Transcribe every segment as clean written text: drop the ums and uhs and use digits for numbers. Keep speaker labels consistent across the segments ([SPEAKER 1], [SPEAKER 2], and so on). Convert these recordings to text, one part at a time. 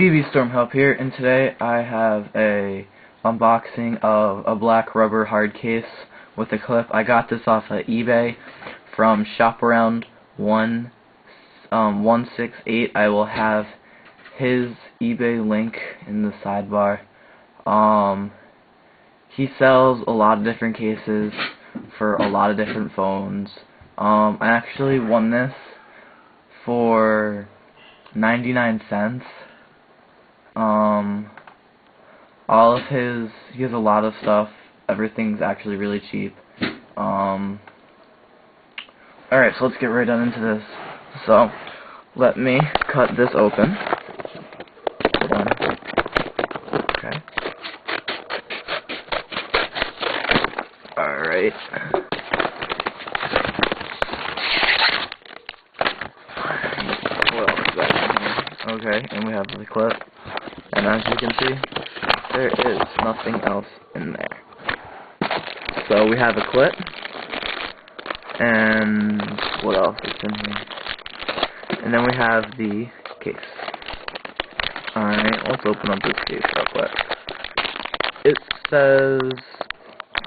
[SPEAKER 1] bbstormhelp here, and today I have a unboxing of a black rubber hard case with a clip. I got this off of eBay from shoparound168. I will have his eBay link in the sidebar. He sells a lot of different cases for a lot of different phones. I actually won this for 99 cents. He has a lot of stuff. Everything's actually really cheap. Alright, so let's get right on into this. So, let me cut this open. Hold on. Okay. Alright. What else is that in here? Okay, and we have the clip. And as you can see, there is nothing else in there. So we have a clip, and what else is in here? And then we have the case. Alright, let's open up this case real quick. It says,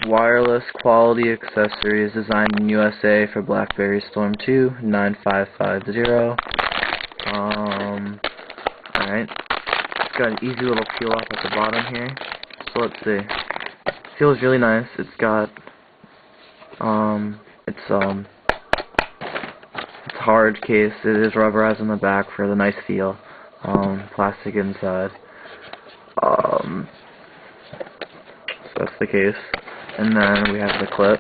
[SPEAKER 1] wireless quality accessories designed in USA for BlackBerry Storm 2 9550. Alright. It's got an easy little peel off at the bottom here. So let's see. It feels really nice. It's got it's hard case. It is rubberized on the back for the nice feel. Plastic inside. So that's the case. And then we have the clip.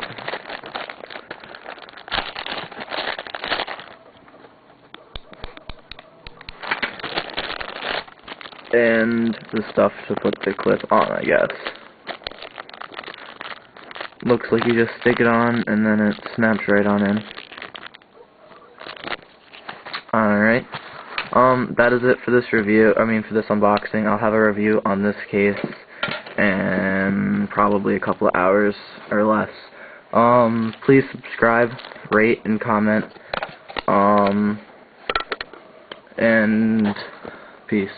[SPEAKER 1] And the stuff to put the clip on, I guess. Looks like you just stick it on and then it snaps right on in. Alright. That is it for this review. For this unboxing. I'll have a review on this case in probably a couple of hours or less. Please subscribe, rate, and comment. And peace.